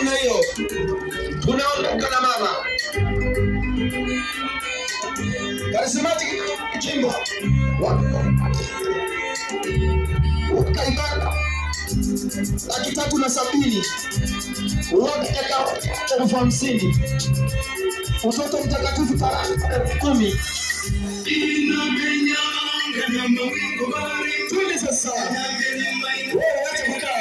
namna hiyo. Unaondoka na mama. Charismatic jimbo. Ukaibada 370 wote eka 50,000. Utoto mtakatifu 10. Twende sasa. Wewe wacha kukaa.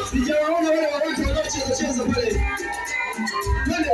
Sijawaona wale watu wanaocheza pale. Twende.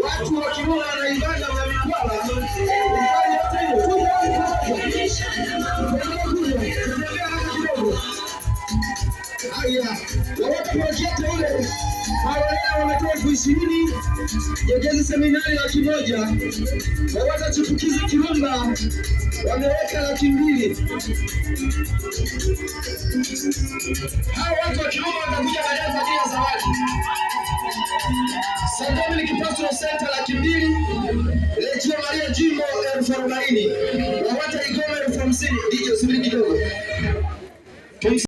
Watu wakiwa wanaibada wanakuwa moja. Wawata projekta ule Marolea wametoa 20,000. Jegezi seminari 100,000. Wawata chipukizi Kirumba wameweka 200,000. Hao watu wa Kirumba watakuja baadaye kwa ajili ya zawadi. St. Dominic Pastoral Center 200,000. Legio Maria Jimbo 40,000. Wawata Igoma 50,000. DJ subiri kidogo.